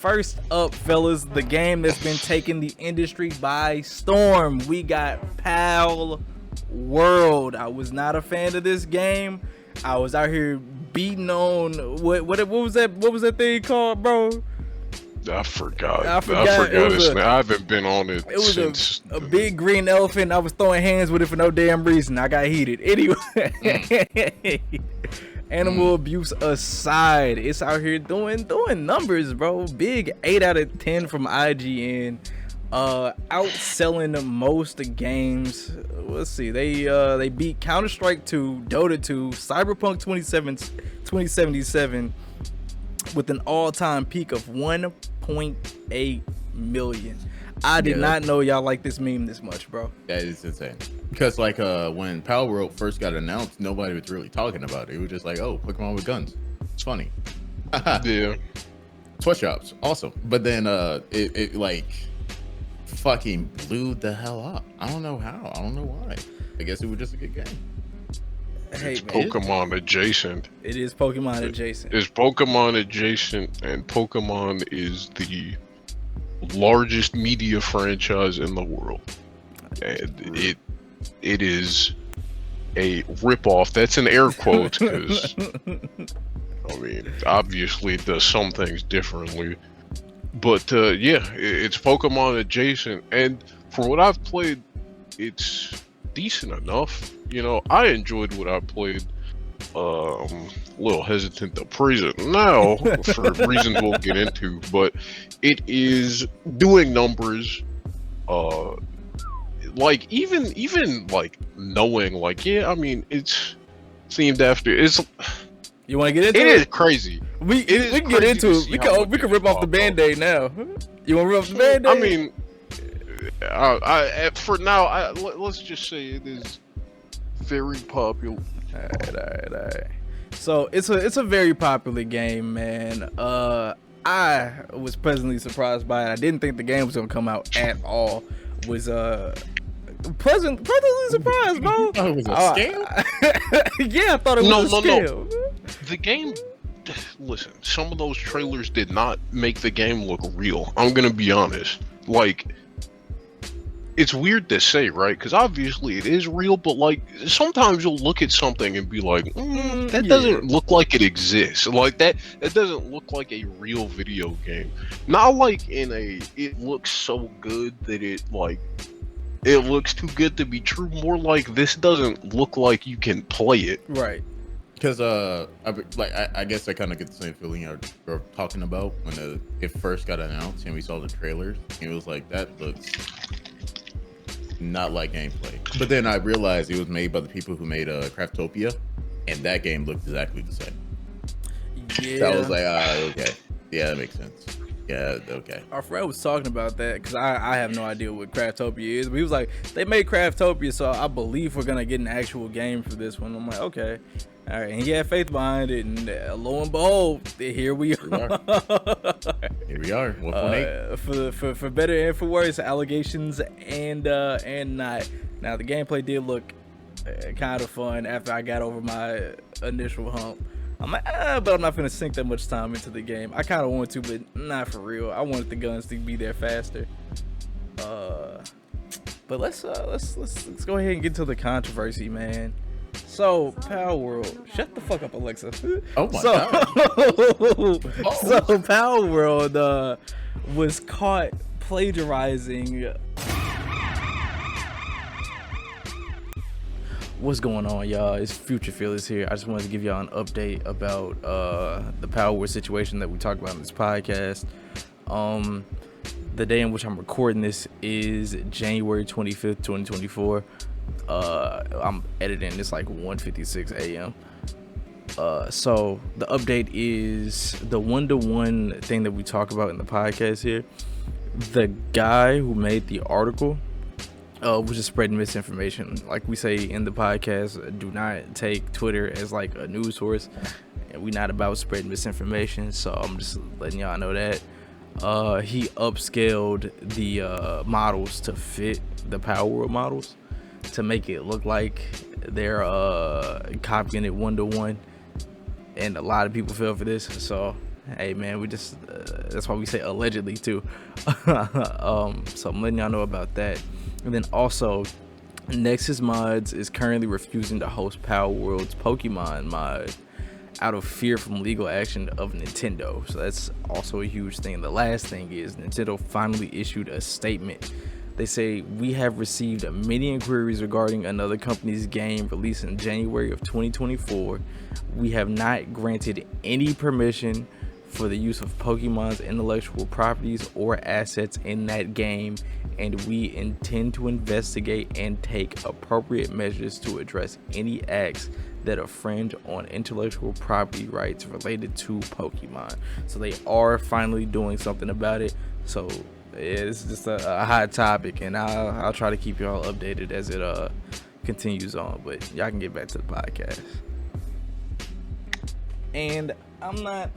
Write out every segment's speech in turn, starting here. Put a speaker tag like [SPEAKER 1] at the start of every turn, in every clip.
[SPEAKER 1] First up, fellas, the game that's been taking the industry by storm. We got Palworld. I was not a fan of this game. I was out here beating on what was that thing called, bro?
[SPEAKER 2] I forgot it. I haven't been on it.
[SPEAKER 1] It was
[SPEAKER 2] since
[SPEAKER 1] a big green elephant. I was throwing hands with it for no damn reason. I got heated. Anyway. Animal abuse aside, it's out here doing numbers, bro. Big 8 out of 10 from IGN. Outselling most games. Let's see. They beat Counter-Strike 2, Dota 2, Cyberpunk 2077 with an all-time peak of 1.8 million. I did not know y'all like this meme this much, bro.
[SPEAKER 3] That is insane. Because when Palworld first got announced, nobody was really talking about it. It was just like, oh, Pokemon with guns. It's funny.
[SPEAKER 2] Yeah.
[SPEAKER 3] Sweatshops, awesome. But then it fucking blew the hell up. I don't know how. I don't know why. I guess it was just a good game.
[SPEAKER 1] Hey,
[SPEAKER 2] it's Pokemon adjacent.
[SPEAKER 1] It is Pokemon adjacent.
[SPEAKER 2] It's Pokemon adjacent, and Pokemon is the largest media franchise in the world, and it is a ripoff. That's in air quotes because I mean, obviously it does some things differently, but it's Pokemon adjacent, and for what I've played, it's decent enough. You know, I enjoyed what I played. A little hesitant to praise it now for reasons we'll get into, but it is doing numbers. Even knowing, I mean, it's themed after. It's.
[SPEAKER 1] You want to get into it?
[SPEAKER 2] It is crazy.
[SPEAKER 1] We can get into it. We can rip off the Band-Aid now. You want to rip off the Band-Aid?
[SPEAKER 2] I mean, for now, let's just say it is very popular.
[SPEAKER 1] All right. So it's a very popular game, man. I was pleasantly surprised by it. I didn't think the game was gonna come out at all. Was pleasantly surprised, bro.
[SPEAKER 3] Oh, it was a scam?
[SPEAKER 1] Yeah, I thought it was a scam. No.
[SPEAKER 2] The game. Listen, some of those trailers did not make the game look real. I'm gonna be honest. It's weird to say, right? Because obviously it is real, but sometimes you'll look at something and be like, that doesn't look like it exists. That doesn't look like a real video game. Not it looks so good that it looks too good to be true. More like this doesn't look like you can play it.
[SPEAKER 1] Right.
[SPEAKER 3] Because I guess I kind of get the same feeling you're talking about when it first got announced and we saw the trailers. It was like, that looks not like gameplay. But then I realized it was made by the people who made Craftopia, and that game looked exactly the same.
[SPEAKER 1] Yeah.
[SPEAKER 3] So I was like, okay. Yeah, that makes sense. Yeah, okay.
[SPEAKER 1] Our friend was talking about that because I have no idea what Craftopia is, but he was like, they made Craftopia, so I believe we're gonna get an actual game for this one. I'm like, okay. All right, and he had faith behind it, and lo and behold, here we are.
[SPEAKER 3] Here we are. 1.8.
[SPEAKER 1] For better and for worse, allegations and not. Now the gameplay did look kind of fun after I got over my initial hump. I'm like, but I'm not gonna sink that much time into the game. I kind of want to, but not for real. I wanted the guns to be there faster. But let's go ahead and get to the controversy, man. So, Palworld, shut the fuck up, Alexa.
[SPEAKER 3] Oh my god.
[SPEAKER 1] So Palworld was caught plagiarizing. What's going on, y'all? It's Future Feelers here. I just wanted to give y'all an update about the Palworld situation that we talked about in this podcast. The day in which I'm recording this is January 25th, 2024. I'm editing. It's like 1:56 a.m. So the update is the 1-to-1 thing that we talk about in the podcast here. The guy who made the article was just spreading misinformation. Like we say in the podcast, do not take Twitter as like a news source, and we're not about spreading misinformation. So I'm just letting y'all know that. He upscaled the models to fit the Palworld models to make it look like they're copying it 1-to-1, and a lot of people fell for this. So Hey man, we just that's why we say allegedly too. So I'm letting y'all know about that. And then also, Nexus Mods is currently refusing to host Palworld's Pokemon mod out of fear from legal action of Nintendo. So that's also a huge thing. The last thing is Nintendo finally issued a statement. They say, we have received many inquiries regarding another company's game released in January of 2024. We have not granted any permission for the use of Pokemon's intellectual properties or assets in that game, and we intend to investigate and take appropriate measures to address any acts that infringe on intellectual property rights related to Pokemon. So they are finally doing something about it. So it's just a hot topic, and I'll try to keep y'all updated as it continues on. But y'all can get back to the podcast. And I'm not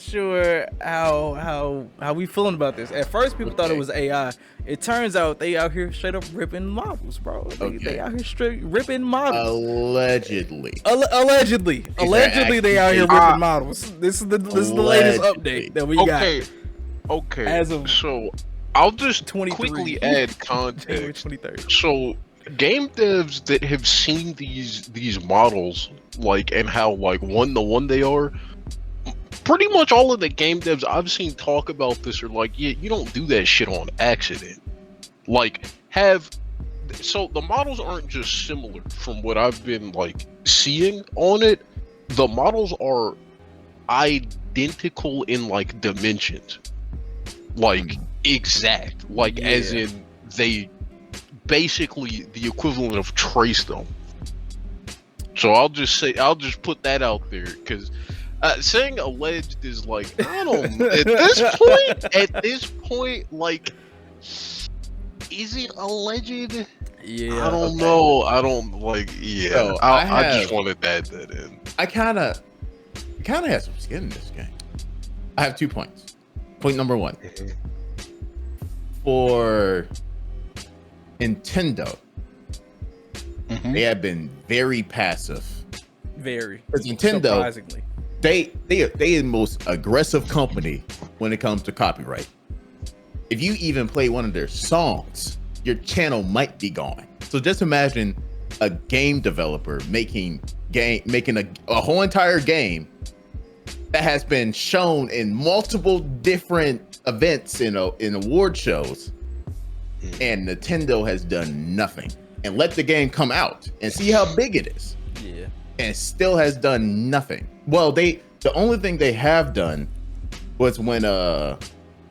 [SPEAKER 1] sure how we feeling about this. At first, people thought it was AI. It turns out they out here straight up ripping models, bro. They out here straight ripping models.
[SPEAKER 2] Allegedly,
[SPEAKER 1] they out here ripping models. This is the latest update that we got.
[SPEAKER 2] Okay.
[SPEAKER 1] As of
[SPEAKER 2] so, I'll just quickly add context. So, game devs that have seen these models, like, and how like one to one they are. Pretty much all of the game devs I've seen talk about this are like, yeah, you don't do that shit on accident. Like, so the models aren't just similar from what I've been like seeing on it. The models are identical in like dimensions, like exact, like as in they basically the equivalent of trace them. So I'll just put that out there because. Saying alleged is like, I don't at this point, like, is it alleged?
[SPEAKER 1] Yeah,
[SPEAKER 2] I don't know. I don't like. Yeah, so I just wanted to add that in.
[SPEAKER 3] I kind of have some skin in this game. I have 2 points. Point number 1, for Nintendo, they have been very passive.
[SPEAKER 1] Very.
[SPEAKER 3] Because Nintendo,
[SPEAKER 1] surprisingly.
[SPEAKER 3] They are the most aggressive company when it comes to copyright. If you even play one of their songs, your channel might be gone. So just imagine a game developer making a whole entire game that has been shown in multiple different events in award shows, and Nintendo has done nothing and let the game come out and see how big it is.
[SPEAKER 1] Yeah.
[SPEAKER 3] And still has done nothing. Well, the only thing they have done was when a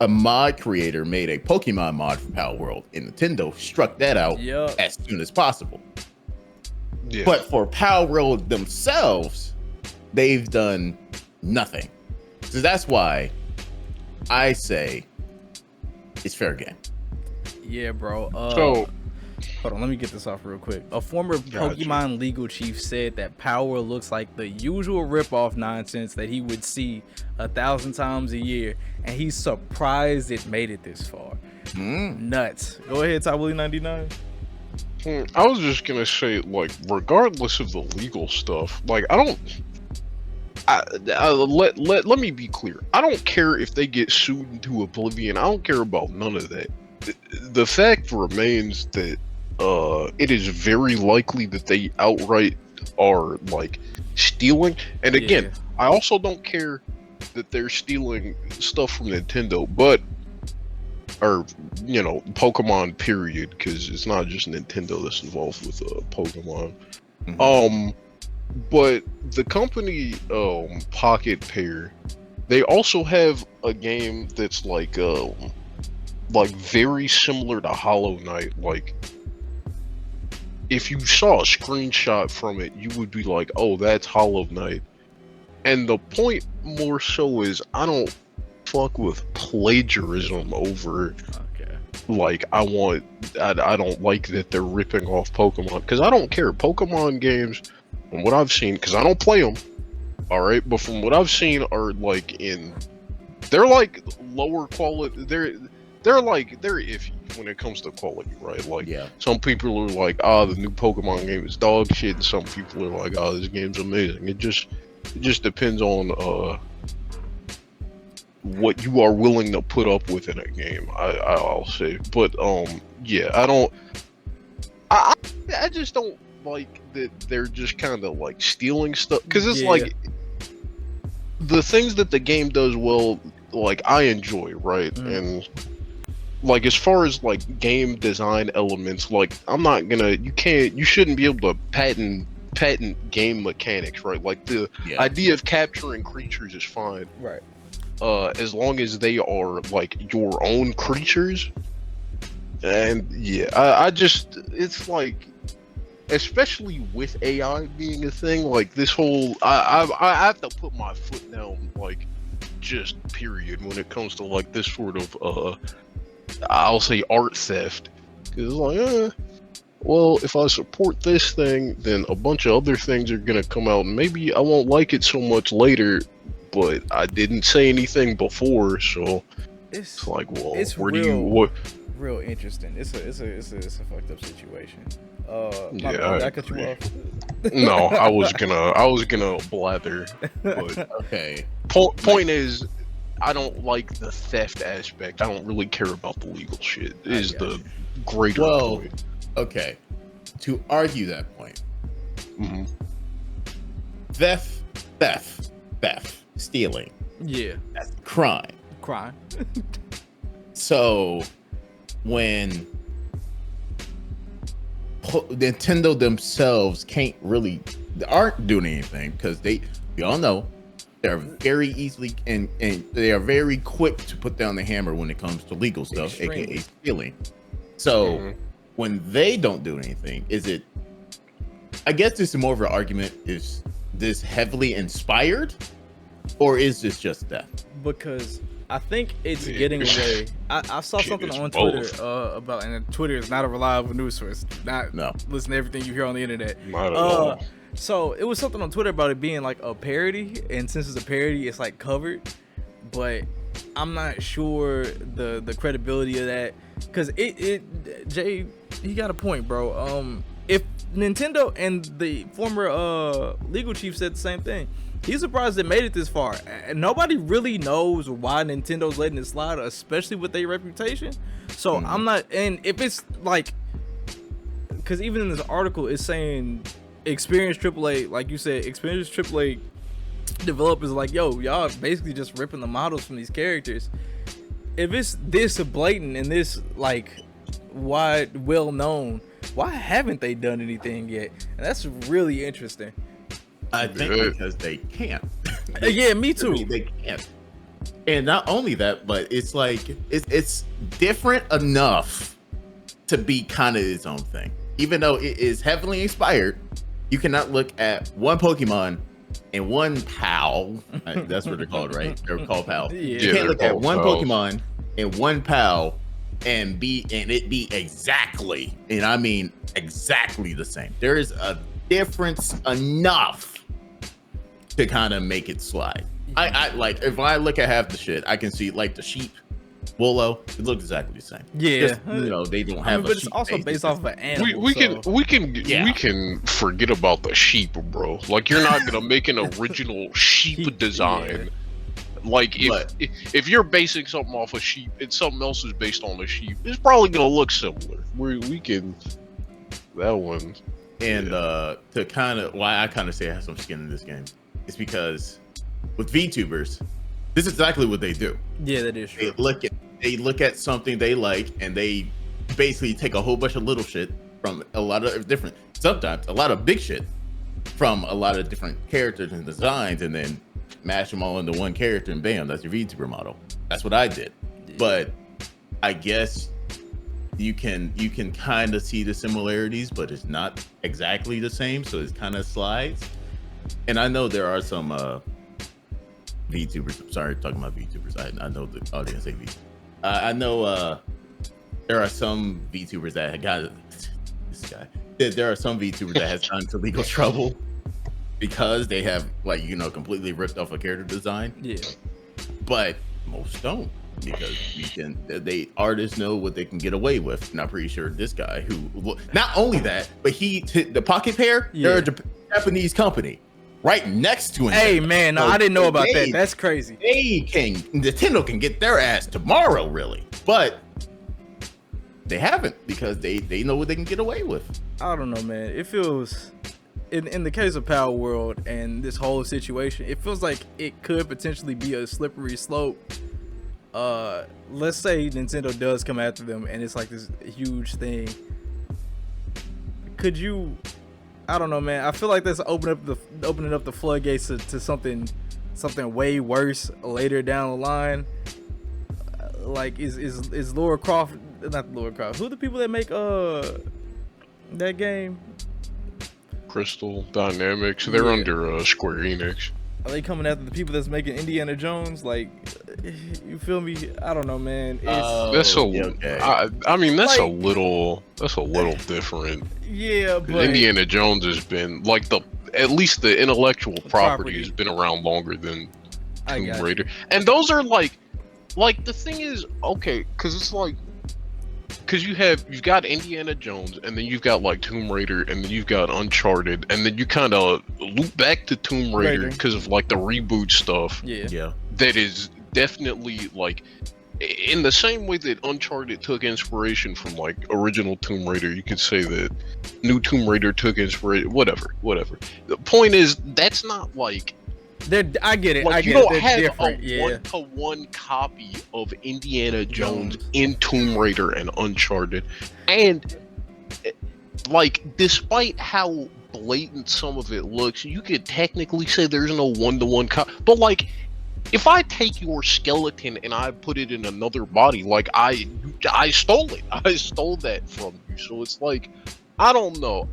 [SPEAKER 3] mod creator made a Pokemon mod for Palworld, and Nintendo struck that out as soon as possible. Yeah. But for Palworld themselves, they've done nothing. So that's why I say it's fair game.
[SPEAKER 1] Yeah, bro.
[SPEAKER 2] So
[SPEAKER 1] hold on, let me get this off real quick. A former Pokemon legal chief said that Power looks like the usual ripoff nonsense that he would see 1,000 times a year, and he's surprised it made it this far. Nuts. Go ahead, Tywilly99.
[SPEAKER 2] I was just gonna say, like, regardless of the legal stuff, like, let me be clear. I don't care if they get sued into oblivion. I don't care about none of that. The fact remains that it is very likely that they outright are like stealing. And again, I also don't care that they're stealing stuff from Nintendo, or Pokemon period, because it's not just Nintendo that's involved with Pokemon. But the company Pocket Pair, they also have a game that's like very similar to Hollow Knight. Like, if you saw a screenshot from it, you would be like, oh, that's Hollow Knight. And the point more so is, I don't fuck with plagiarism over, like, I don't like that they're ripping off Pokemon, because I don't care. Pokemon games, from what I've seen, because I don't play them, alright, but from what I've seen are like they're like lower quality, they're iffy when it comes to quality, right? Like, some people are like, the new Pokemon game is dog shit, and some people are like, this game's amazing. It just depends on what you are willing to put up with in a game. I'll say, but yeah, I don't. I I just don't like that they're just kind of like stealing stuff because it's
[SPEAKER 1] Yeah.
[SPEAKER 2] like the things that the game does well, like I enjoy, right? And like as far as like game design elements, like you shouldn't be able to patent game mechanics, right? Like the idea of capturing creatures is fine,
[SPEAKER 1] Right.
[SPEAKER 2] as long as they are like your own creatures. And yeah, I just it's like, especially with AI being a thing, like this whole I have to put my foot down, like just period when it comes to like this sort of I'll say art theft, because like well, if I support this thing, then a bunch of other things are gonna come out, and maybe I won't like it so much later, but I didn't say anything before, so it's like, well, where do you what?
[SPEAKER 1] Real interesting. It's a fucked up situation. My
[SPEAKER 2] Yeah,
[SPEAKER 1] bad, I cut you off.
[SPEAKER 2] No, I was gonna blather, but
[SPEAKER 3] Okay.
[SPEAKER 2] point is, I don't like the theft aspect. I don't really care about the legal shit. Is the greater point.
[SPEAKER 3] Okay. To argue that point,
[SPEAKER 2] Mm-hmm.
[SPEAKER 3] theft, stealing,
[SPEAKER 1] Yeah.
[SPEAKER 3] that's crime.
[SPEAKER 1] Crime.
[SPEAKER 3] So when Nintendo themselves aren't doing anything because we all know they're very easily and they are very quick to put down the hammer when it comes to legal stuff,
[SPEAKER 1] Extremely.
[SPEAKER 3] aka stealing. So when they don't do anything, I guess this is more of an argument, is this heavily inspired or is this just theft?
[SPEAKER 1] Because I think it's getting away. I saw something on Twitter about, and Twitter is not a reliable news source.
[SPEAKER 3] No.
[SPEAKER 1] Listen to everything you hear on the internet.
[SPEAKER 2] Not at all.
[SPEAKER 1] So it was something on Twitter about it being like a parody, and since it's a parody, it's like covered. But I'm not sure the credibility of that, because Jay, he got a point, bro. If Nintendo and the former legal chief said the same thing, he's surprised it made it this far. And nobody really knows why Nintendo's letting it slide, especially with their reputation. So I'm not, and if it's like, because even in this article, it's saying experienced AAA, like you said, experienced AAA developers like, yo, y'all basically just ripping the models from these characters. If it's this blatant and this like wide, well known, why haven't they done anything yet? And that's really interesting.
[SPEAKER 3] I think because they can't.
[SPEAKER 1] Yeah, me too.
[SPEAKER 3] They can't. And not only that, but it's like it's different enough to be kind of its own thing. Even though it is heavily inspired, you cannot look at one Pokemon and one PAL. That's what they're called, right? They're called PAL.
[SPEAKER 1] Yeah.
[SPEAKER 3] You can't look at one
[SPEAKER 2] PALs.
[SPEAKER 3] Pokemon and one PAL and it be exactly, and I mean exactly the same. There is a difference enough to kind of make it slide. I like, if I look at half the shit, I can see like the sheep, Wolo, it looks exactly the same.
[SPEAKER 1] Yeah.
[SPEAKER 3] Just, they don't have
[SPEAKER 1] but
[SPEAKER 3] a
[SPEAKER 1] it's
[SPEAKER 3] sheep
[SPEAKER 1] also
[SPEAKER 3] face.
[SPEAKER 1] based off of an animal.
[SPEAKER 2] We
[SPEAKER 1] so.
[SPEAKER 2] can forget about the sheep, bro. Like, you're not gonna make an original sheep design. Like, if you're basing something off a sheep and something else is based on a sheep, it's probably gonna look similar. We can that one.
[SPEAKER 3] And to kind of why I kind of say I have some skin in this game, it's because with VTubers, this is exactly what they do.
[SPEAKER 1] Yeah, that is true.
[SPEAKER 3] They look at something they like and they basically take a whole bunch of little shit from a lot of different, sometimes a lot of big shit from a lot of different characters and designs, and then mash them all into one character and bam, that's your VTuber model. That's what I did. Yeah. But I guess you can kind of see the similarities, but it's not exactly the same, so it kind of slides. And I know there are some VTubers. Sorry, talking about VTubers. I know the audience say VTubers. I know there are some VTubers that got this guy. There are some VTubers that has gotten into legal trouble because they have completely ripped off a character design.
[SPEAKER 1] Yeah.
[SPEAKER 3] But most don't, because artists know what they can get away with. And I'm pretty sure this guy who, not only that, but the Pocket Pair, they're a Japanese company. right next to Nintendo.
[SPEAKER 1] Hey man, no,
[SPEAKER 3] So
[SPEAKER 1] I didn't know about that.
[SPEAKER 3] they-
[SPEAKER 1] That's crazy.
[SPEAKER 3] Nintendo can get their ass tomorrow, really, but they haven't because they know what they can get away with.
[SPEAKER 1] I don't know, man. It feels, in the case of Power World and this whole situation, it feels like it could potentially be a slippery slope. Let's say Nintendo does come after them and it's like this huge thing. Could you? I don't know, man. I feel like that's opening up the floodgates to something way worse later down the line. Like is Lara Croft, not Lara Croft? Who are the people that make that game?
[SPEAKER 2] Crystal Dynamics. They're
[SPEAKER 1] Yeah.
[SPEAKER 2] under Square Enix.
[SPEAKER 1] Are they coming after the people that's making Indiana Jones? Like, you feel me? I don't know, man. It's
[SPEAKER 2] That's a.
[SPEAKER 3] okay.
[SPEAKER 2] I mean, that's a
[SPEAKER 1] Like-
[SPEAKER 2] little. That's a little different.
[SPEAKER 1] yeah, but
[SPEAKER 2] Indiana Jones has been like at least the intellectual property
[SPEAKER 1] property.
[SPEAKER 2] has been around longer than
[SPEAKER 1] I
[SPEAKER 2] Tomb
[SPEAKER 1] got you.
[SPEAKER 2] Raider, and those are like the thing is okay, because it's like. Because you've got Indiana Jones, and then you've got like Tomb Raider, and then you've got Uncharted, and then you kind of loop back to Tomb Raider
[SPEAKER 1] Raider.
[SPEAKER 2] because of like the reboot stuff.
[SPEAKER 1] Yeah.
[SPEAKER 2] That is definitely like in the same way that Uncharted took inspiration from like original Tomb Raider. You could say that new Tomb Raider took inspiration. Whatever. The point is that's not like.
[SPEAKER 1] I get it.
[SPEAKER 2] Like,
[SPEAKER 1] I
[SPEAKER 2] you
[SPEAKER 1] get
[SPEAKER 2] don't
[SPEAKER 1] it. They're
[SPEAKER 2] have
[SPEAKER 1] different.
[SPEAKER 2] a
[SPEAKER 1] Yeah.
[SPEAKER 2] one-to-one copy of Indiana Jones in Tomb Raider and Uncharted, and like, despite how blatant some of it looks, you could technically say there's no one-to-one copy. But like, if I take your skeleton and I put it in another body, like I stole it. I stole that from you. So it's like, I don't know.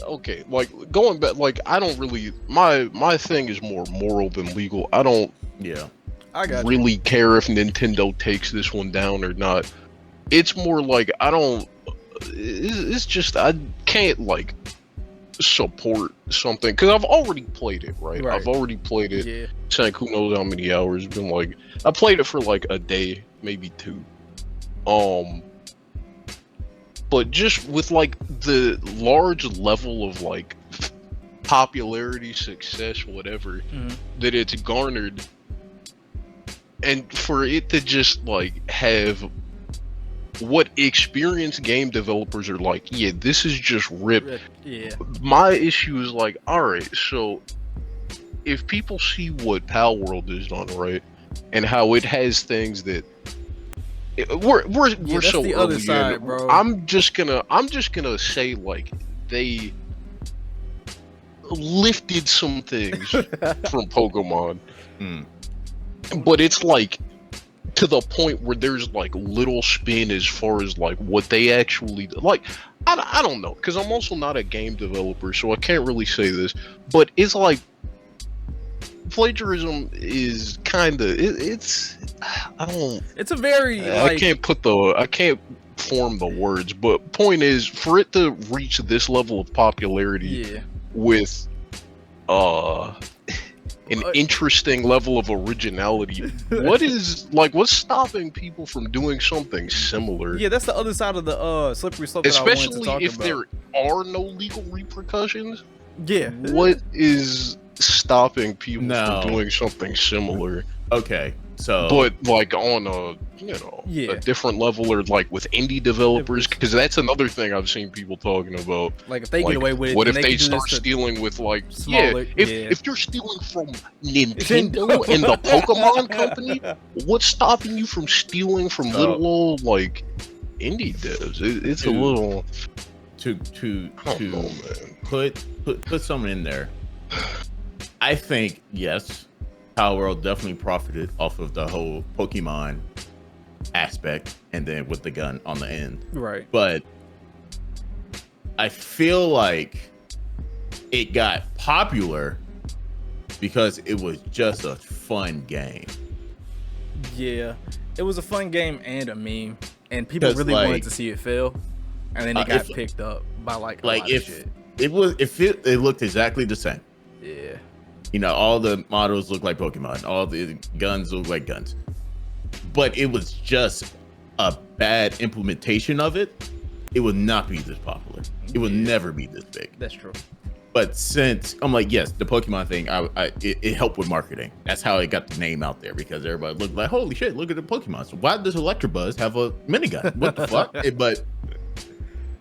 [SPEAKER 2] Okay, like going back, like I don't really my thing is more moral than legal. I don't
[SPEAKER 1] I got you.
[SPEAKER 2] really care if Nintendo takes this one down or not. It's more like I don't. It's just I can't like support something because I've already played it. Right, I've already played it.
[SPEAKER 1] Yeah.
[SPEAKER 2] It's like who knows how many hours. It's been like I played it for like a day, maybe two. But just with like the large level of like popularity, success, whatever that it's garnered, and for it to just like have what experienced game developers are like, yeah, this is just ripped.
[SPEAKER 1] Yeah.
[SPEAKER 2] My issue is like, all right, so if people see what Palworld has done, right, and how it has things that we're
[SPEAKER 1] that's
[SPEAKER 2] so
[SPEAKER 1] the other
[SPEAKER 2] early
[SPEAKER 1] side,
[SPEAKER 2] in,
[SPEAKER 1] bro.
[SPEAKER 2] I'm just gonna say like they lifted some things from Pokemon, but it's like to the point where there's like little spin as far as like what they actually like. I don't know, because I'm also not a game developer, so I can't really say this, but it's like plagiarism is kind of it's
[SPEAKER 1] a very
[SPEAKER 2] I can't form the words, but point is for it to reach this level of popularity with an interesting level of originality, what's stopping people from doing something similar?
[SPEAKER 1] Yeah, that's the other side of the slippery slope that I wanted to
[SPEAKER 2] Especially
[SPEAKER 1] talk
[SPEAKER 2] if
[SPEAKER 1] about.
[SPEAKER 2] there are no legal repercussions.
[SPEAKER 1] Yeah.
[SPEAKER 2] What is stopping people
[SPEAKER 3] No.
[SPEAKER 2] from doing something similar?
[SPEAKER 3] Okay, so
[SPEAKER 2] But like on a a different level, or like with indie developers, because that's another thing I've seen people talking about.
[SPEAKER 1] Like if they
[SPEAKER 2] Like,
[SPEAKER 1] get away with it,
[SPEAKER 2] what if
[SPEAKER 1] then
[SPEAKER 2] they
[SPEAKER 1] can do
[SPEAKER 2] start
[SPEAKER 1] this to
[SPEAKER 2] stealing with like
[SPEAKER 1] smaller-
[SPEAKER 2] if you're stealing from Nintendo and the Pokemon company, what's stopping you from stealing from little old like indie devs? It's a little
[SPEAKER 3] to
[SPEAKER 2] I don't know, man.
[SPEAKER 3] put something in there. I think yes, Palworld definitely profited off of the whole Pokemon aspect, and then with the gun on the end.
[SPEAKER 1] Right.
[SPEAKER 3] But I feel like it got popular because it was just a fun game.
[SPEAKER 1] Yeah, it was a fun game and a meme, and people
[SPEAKER 3] 'Cause,
[SPEAKER 1] really
[SPEAKER 3] like,
[SPEAKER 1] wanted to see it fail, and then it got
[SPEAKER 3] if-
[SPEAKER 1] picked up by like a
[SPEAKER 3] Like
[SPEAKER 1] lot of
[SPEAKER 3] if
[SPEAKER 1] shit.
[SPEAKER 3] it looked exactly the same.
[SPEAKER 1] Yeah.
[SPEAKER 3] You know, all the models look like Pokemon, all the guns look like guns, but it was just a bad implementation of it. It would not be this popular. It will never be this big.
[SPEAKER 1] That's true.
[SPEAKER 3] But since I'm like, yes, the Pokemon thing, it helped with marketing. That's how it got the name out there, because everybody looked like, holy shit, look at the Pokemon. So why does Electabuzz have a minigun? What the fuck? But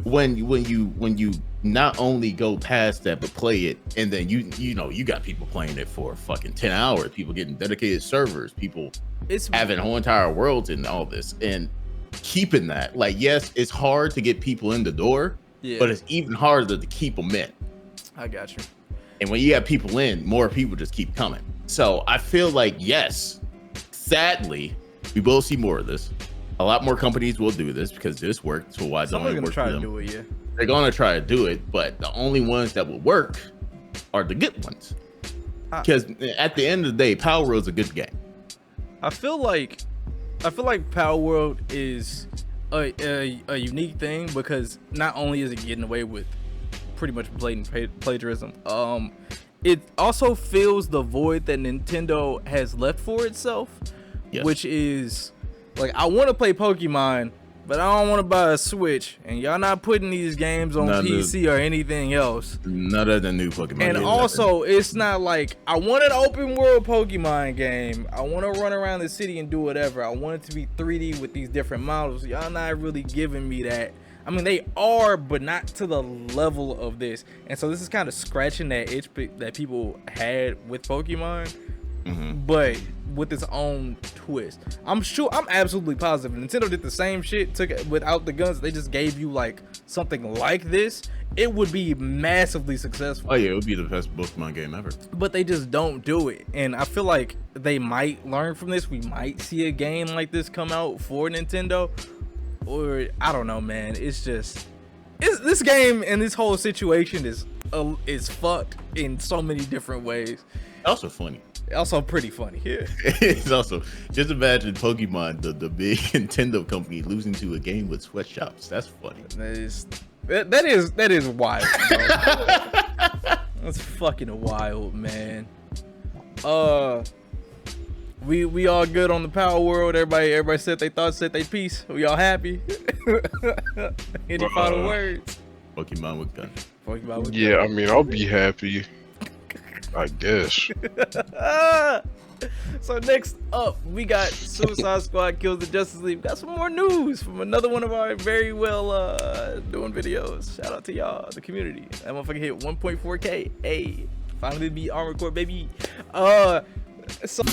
[SPEAKER 3] when you not only go past that, but play it, and then you know you got people playing it for fucking 10 hours, people getting dedicated servers, people having whole entire worlds and all this, and keeping that, like, yes, it's hard to get people in the door, but it's even harder to keep them in.
[SPEAKER 1] I got you.
[SPEAKER 3] And when you have people in, more people just keep coming. So I feel like, yes, sadly, we will see more of this. A lot more companies will do this because this worked. So why don't it work for them?
[SPEAKER 1] Do it, yeah.
[SPEAKER 3] They're gonna try to do it, but the only ones that will work are the good ones. Because at the end of the day, Palworld is a good game.
[SPEAKER 1] I feel like Palworld is a unique thing because not only is it getting away with pretty much blatant plagiarism, it also fills the void that Nintendo has left for itself, which is like, I want to play Pokemon, but I don't want to buy a Switch, and y'all not putting these games on PC or anything else.
[SPEAKER 3] None of the new Pokemon
[SPEAKER 1] and
[SPEAKER 3] games
[SPEAKER 1] also, it's not like, I want an open world Pokemon game. I want to run around the city and do whatever. I want it to be 3D with these different models. Y'all not really giving me that. I mean, they are, but not to the level of this. And so this is kind of scratching that itch that people had with Pokemon, but with its own twist. I'm absolutely positive Nintendo did the same shit, took it without the guns. They just gave you like something like this, it would be massively successful.
[SPEAKER 3] Oh yeah, it would be the best Pokemon game ever.
[SPEAKER 1] But they just don't do it, and I feel like they might learn from this. We might see a game like this come out for Nintendo, or I don't know, man. It's just this game and this whole situation is fucked in so many different ways.
[SPEAKER 3] Also funny.
[SPEAKER 1] Also pretty funny. Yeah.
[SPEAKER 3] It's also, just imagine Pokemon, the big Nintendo company, losing to a game with sweatshops. That's funny.
[SPEAKER 1] That is wild. That's fucking wild, man. We all good on the Palworld. Everybody said they thoughts, said they piece. We all happy. Any final words?
[SPEAKER 3] Pokemon with gun.
[SPEAKER 2] Yeah, I mean, I'll be happy, I guess.
[SPEAKER 1] So next up, we got Suicide Squad Kills the Justice League. We got some more news from another one of our very well doing videos. Shout out to y'all, the community. That motherfucker hit 1.4K. Hey, finally beat Armored Core, baby. So